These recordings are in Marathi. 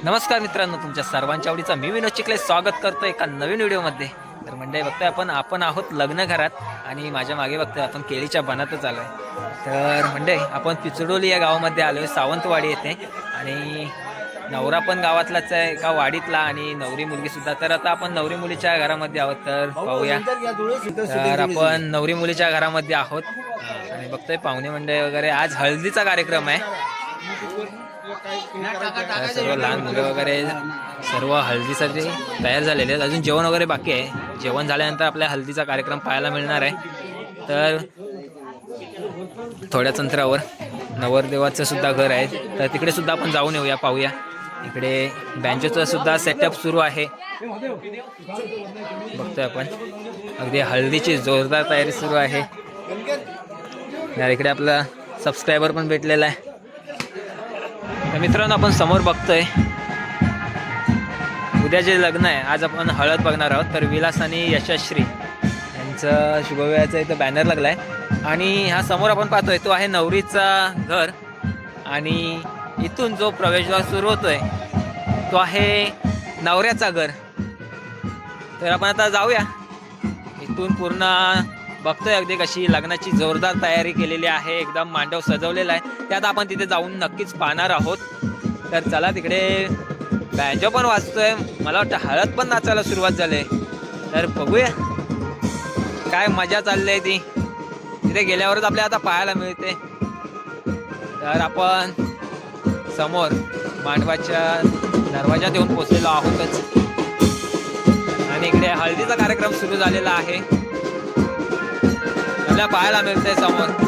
नमस्कार मित्रांनो, तुमच्या सर्वांच्या आवडीचा मी विनोद चिखले स्वागत करतो एका नवीन व्हिडिओमध्ये. तर मंडळी बघतोय आपण आहोत लग्न घरात आणि माझ्या मागे बघतोय आपण केळीच्या बनातच आलोय. तर मंडळी आपण पिचडोली या गावामध्ये आलोय, सावंतवाडी येथे. आणि नवरा पण गावातलाच आहे, एका वाडीतला, आणि नवरी मुलगी सुद्धा. तर आता आपण नवरी मुलीच्या घरामध्ये आहोत, तर पाहूया. तर आपण नवरी मुलीच्या घरामध्ये आहोत आणि बघतोय पाहुणे मंडळी वगैरे. आज हळदीचा कार्यक्रम आहे. सर्व लहान मुलं वगैरे सर्व हळदीसाठी तयार झालेले आहेत. अजून जेवण वगैरे बाकी आहे. जेवण झाल्यानंतर आपल्या हळदीचा कार्यक्रम पाहायला मिळणार आहे. तर थोड्याच अंतरावर नवरदेवाचं सुद्धा घर आहे, तर तिकडे सुद्धा आपण जाऊन येऊया, पाहूया. इकडे बँजोचा सुद्धा सेटअप सुरू आहे, बघतोय आपण. अगदी हळदीची जोरदार तयारी सुरू आहे. इकडे आपला सबस्क्रायबर पण भेटलेला आहे. तर मित्रांनो, आपण समोर बघतोय उद्या जे लग्न आहे, आज आपण हळद बघणार आहोत. तर विलास आणि यशश्री यांचं शुभविवाहाचा इथं बॅनर लागलाय. आणि हा समोर आपण पाहतोय तो आहे नवरीचा घर, आणि इथून जो प्रवेशद्वार सुरू होतोय तो आहे नवऱ्याचा घर. तर आपण आता जाऊया. इथून पूर्ण बघतोय अगदी कशी लग्नाची जोरदार तयारी केलेली आहे. एकदम मांडव सजवलेला आहे, त्यात आपण तिथे जाऊन नक्कीच पाहणार आहोत. तर चला, तिकडे बँजो पण वाजतोय, मला वाटतं हळद पण नाचायला सुरुवात झाली. तर बघूया काय मजा चालली आहे ती. तिथे गेल्यावरच आपल्याला आता पाहायला मिळते. तर आपण समोर मांडवाच्या दरवाजात येऊन पोचलेलो आहोतच, आणि इकडे हळदीचा कार्यक्रम सुरू झालेला आहे. आपल्याला पाहायला मिळतंय समोर.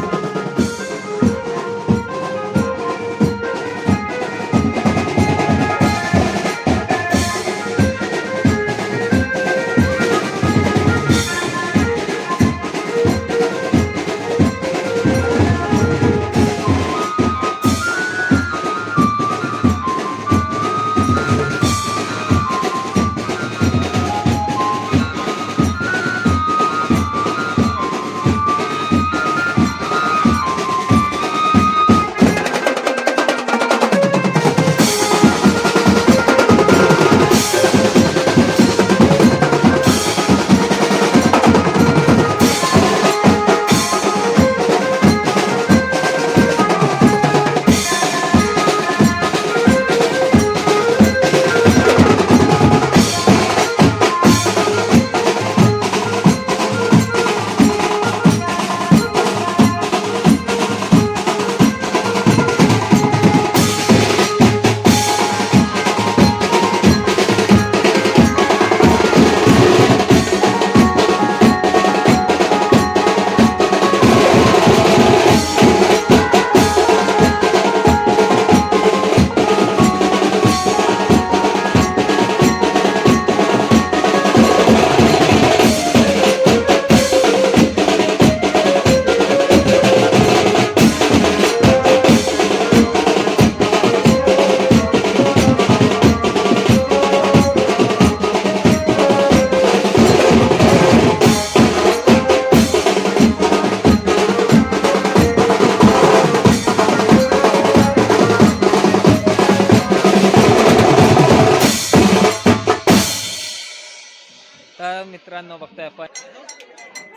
तर मित्रांनो, बघतोय आपण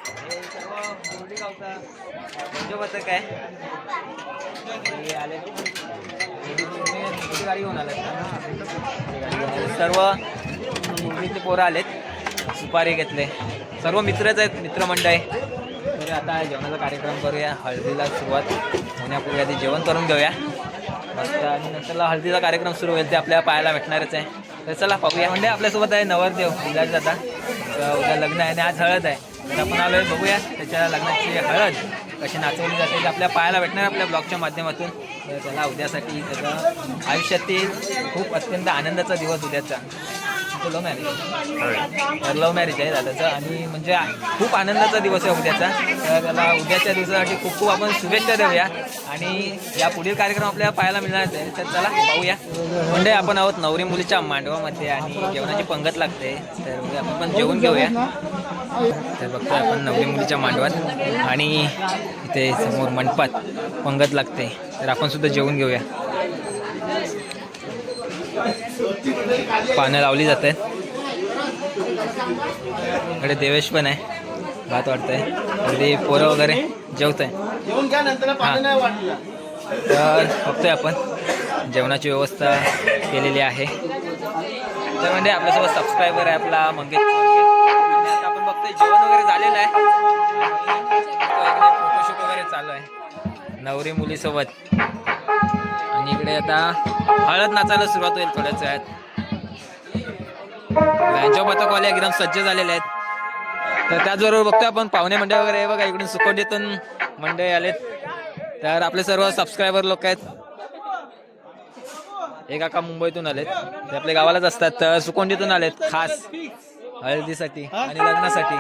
हे सर्व मुरडी गावचा बंजोबत काय आले, गाडी घेऊन आले. सर्व मुरडीचे पोरं आलेत, सुपारी घेतले, सर्व मित्रच आहेत, मित्रमंडळ. तर आता जेवणाचा कार्यक्रम करूया. हळदीला सुरुवात होण्यापूर्वी आधी जेवण करून घेऊया मस्त, आणि नंतरला हळदीचा कार्यक्रम सुरू होईल, ते आपल्याला पाहायला भेटणारच आहे. तर चला पाहूया. म्हणजे आपल्यासोबत आहे नवरदेव विलास दादा. उद्या लग्न आहे आणि आज हळद आहे, तर आपण आलोय बघूया त्याच्या लग्नाची हळद कशी नाचवली जाते ते आपल्याला पाहायला भेटणार आपल्या ब्लॉगच्या माध्यमातून. तर त्याला उद्यासाठी त्याचा आयुष्यातील खूप अत्यंत आनंदाचा दिवस उद्याचा. लव्ह मॅरेज आहे दादाचं, आणि म्हणजे खूप आनंदाचा दिवस आहे उद्याचा. तर त्याला उद्याच्या दिवसासाठी खूप खूप आपण शुभेच्छा देऊया, आणि या पुढील कार्यक्रम आपल्याला पाहायला मिळणार आहे. तर चला पाहूया. म्हणजे आपण आहोत नवरी मुलीच्या मांडवामध्ये, आणि जेवणाची पंगत लागते, तर आपण पण जेवून घेऊया. तर बघतोय आपण नवरी मुलीच्या मांडवात, आणि इथे समोर मंडपात पंगत लागते, तर आपण सुद्धा जेवून घेऊया. पानं लावली जात आहेत. इकडे देवेश पण आहे, भात वाटतंय. अगदी पोरं वगैरे जेवत आहे. तर बघतोय आपण जेवणाची व्यवस्था केलेली आहे. तर म्हणजे आपल्यासोबत सबस्क्रायबर आहे आपला मंगेश. आता आपण बघतोय जेवण वगैरे झालेलं आहे. फोटोशूट वगैरे चालू आहे नवरी मुलीसोबत. आणि इकडे आता हळद नाचायला सुरुवात होईल थोड्याच वेळात. पथकवाले एकदम सज्ज झालेले आहेत. तर त्याचबरोबर बघतोय आपण पाहुणे मंडळ वगैरे बघा, इकडून सुकोंडीतून मंडळी आलेत. तर आपले सर्व सबस्क्रायबर लोक आहेत. एक काका मुंबईतून आलेत, ते आपल्या गावालाच असतात. तर सुकोंडीतून आलेत खास हळदीसाठी आणि लग्नासाठी.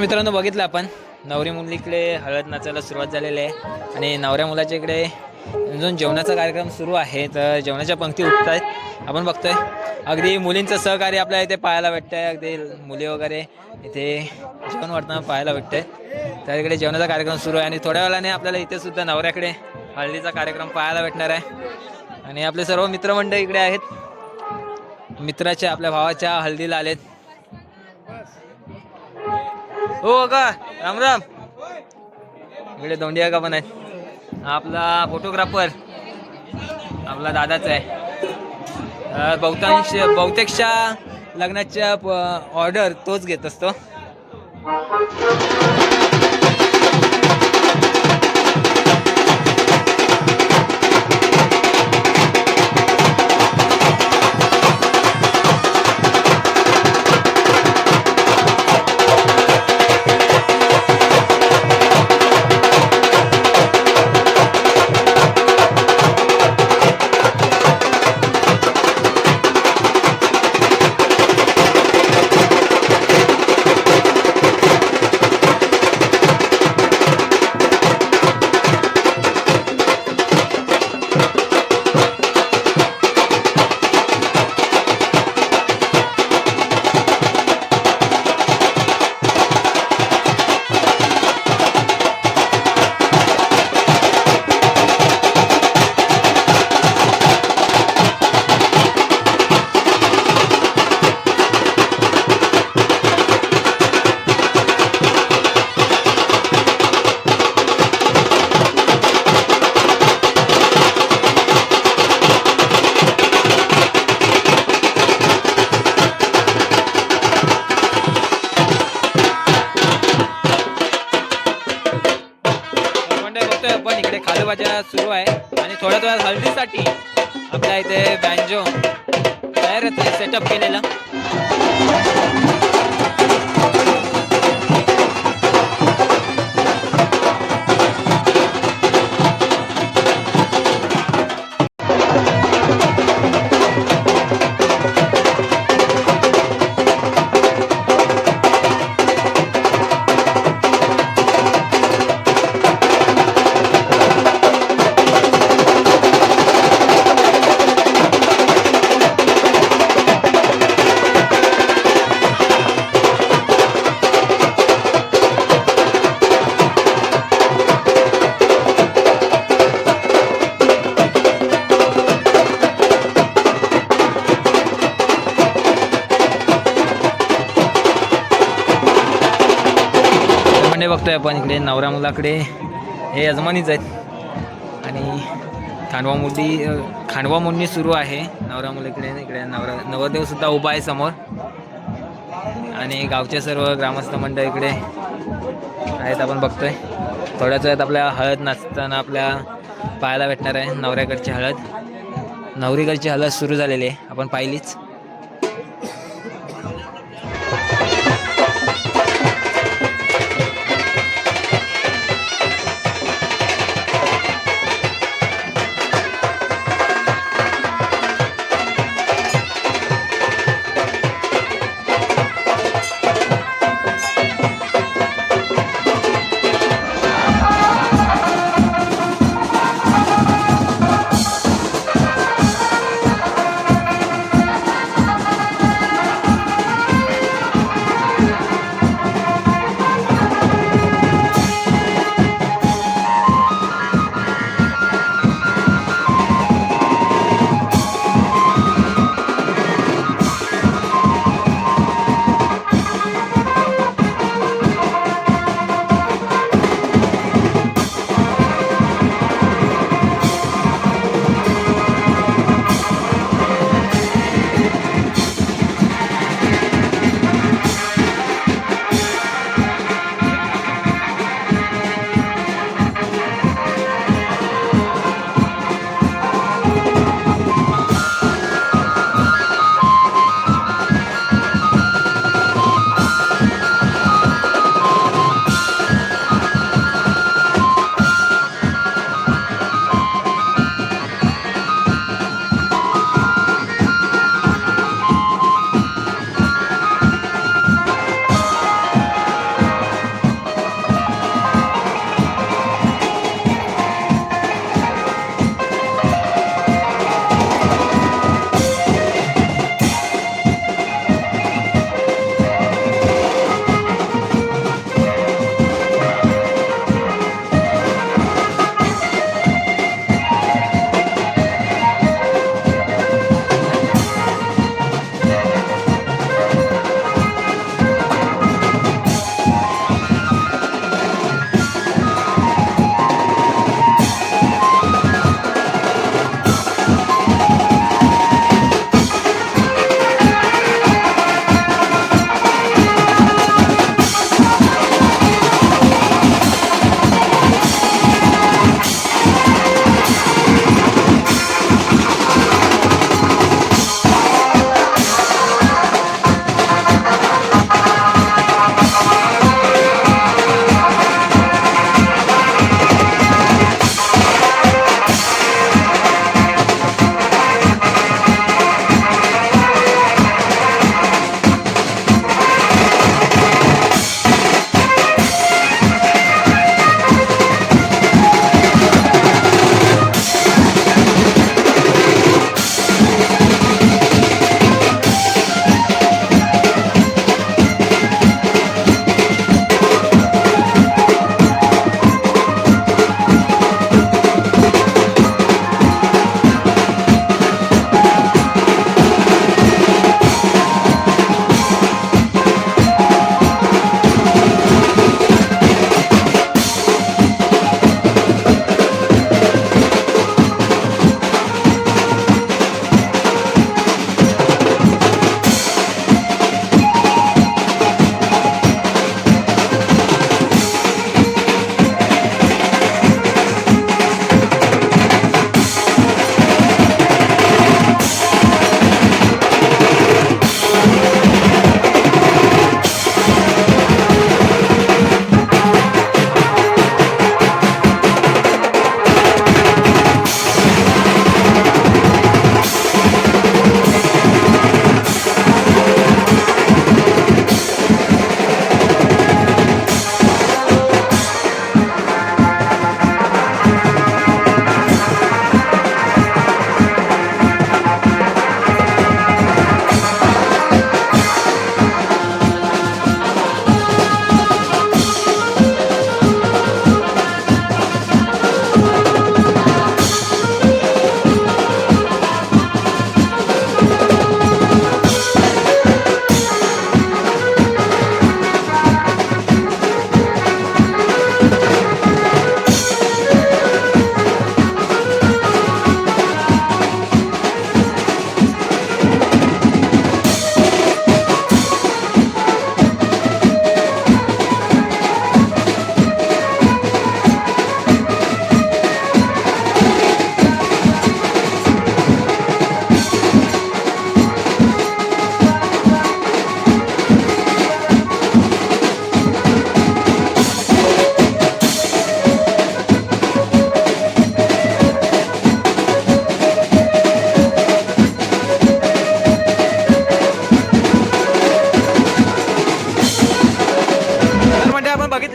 मित्रांनो बघितलं आपण नवरी मुलीकडे हळद नाचायला सुरुवात झालेली आहे आणि नवऱ्या मुलाच्या इकडे अजून जेवणाचा कार्यक्रम सुरू आहे. तर जेवणाच्या पंक्ती उठत आहेत आपण बघतोय. अगदी मुलींचं सहकार्य आपल्याला इथे पाहायला भेटतंय. अगदी मुली वगैरे इथे जेवण वाटताना पाहायला भेटतंय. तर इकडे जेवणाचा कार्यक्रम सुरू आहे आणि थोड्या वेळाने आपल्याला इथे सुद्धा नवऱ्याकडे हळदीचा कार्यक्रम पाहायला भेटणार आहे. आणि आपले सर्व मित्रमंडळ इकडे आहेत. मित्राच्या आपल्या भावाच्या हळदीला आलेत. हो का राम राम. इकडे दोंडिया का पण आहेत. आपला फोटोग्राफर आपला दादाच आहे. बहुतेकशा लग्नाच्या ऑर्डर तोच घेत असतो. वाजवायला सुरू आहे आणि थोड्याच वेळात हळदीसाठी आपल्या इथे बँजो तयारच आहे सेटअप केलेला. बघतोय आपण इकडे नवरा मुलाकडे हे यजमानीच आहेत आणि खांडवा मुंडी सुरू आहे. नवरा मुलाकडे इकडे नवरदेव सुद्धा उभा आहे समोर आणि गावचे सर्व ग्रामस्थ मंडळ इकडे आहेत. आपण बघतोय थोड्याच वेळात आपल्या हळद नाचताना आपल्या पाहायला भेटणार आहे. नवऱ्याकडची हळद, नवरीकडची हळद सुरू झालेली आहे, आपण पाहिलीच.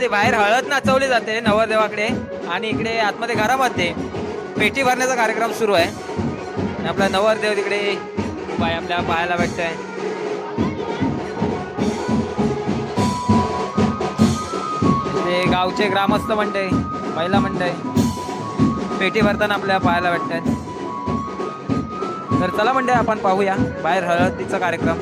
म्हणजे बाहेर हळद नाचवली जाते नवरदेवाकडे आणि इकडे आतमध्ये घरामध्ये पेटी भरण्याचा कार्यक्रम सुरू आहे. आणि आपला नवरदेव तिकडे उभा आहे, आपल्या पाहायला भेटतंय. ते गावचे ग्रामस्थ मंडळी, महिला मंडळी पेटी भरताना आपल्याला पाहायला भेटतात. तर चला मंडळी आपण पाहूया बाहेर हळदीचा कार्यक्रम.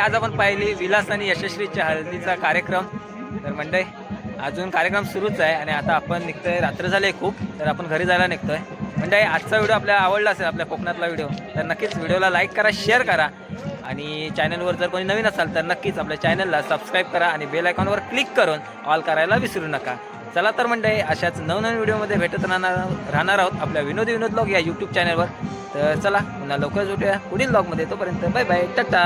आज आपण पाहिली विलास आणि यशस्वीच्या हळदीचा कार्यक्रम. तर मंडळी अजून कार्यक्रम सुरूच आहे आणि आता आपण निघतोय, रात्र झाले खूप, तर आपण घरी जायला निघतोय. मंडळी आजचा व्हिडिओ आपल्याला आवडला असेल, आपल्या कोकणातला व्हिडिओ, तर नक्कीच व्हिडिओला लाईक करा, शेअर करा आणि चॅनलवर जर कोणी नवीन असाल तर नक्कीच आपल्या चॅनलला सबस्क्राईब करा आणि बेल आयकॉनवर क्लिक करून ऑल करायला विसरू नका. चला तर मंडळी अशाच नवनवीन व्हिडिओमध्ये भेटत राहणार आहोत आपल्या विनोदी विनोद ब्लॉग या यूट्यूब चॅनलवर. तर चला पुन्हा लवकरच भेटूया पुढील ब्लॉगमध्ये. तोपर्यंत बाय बाय, टाटा.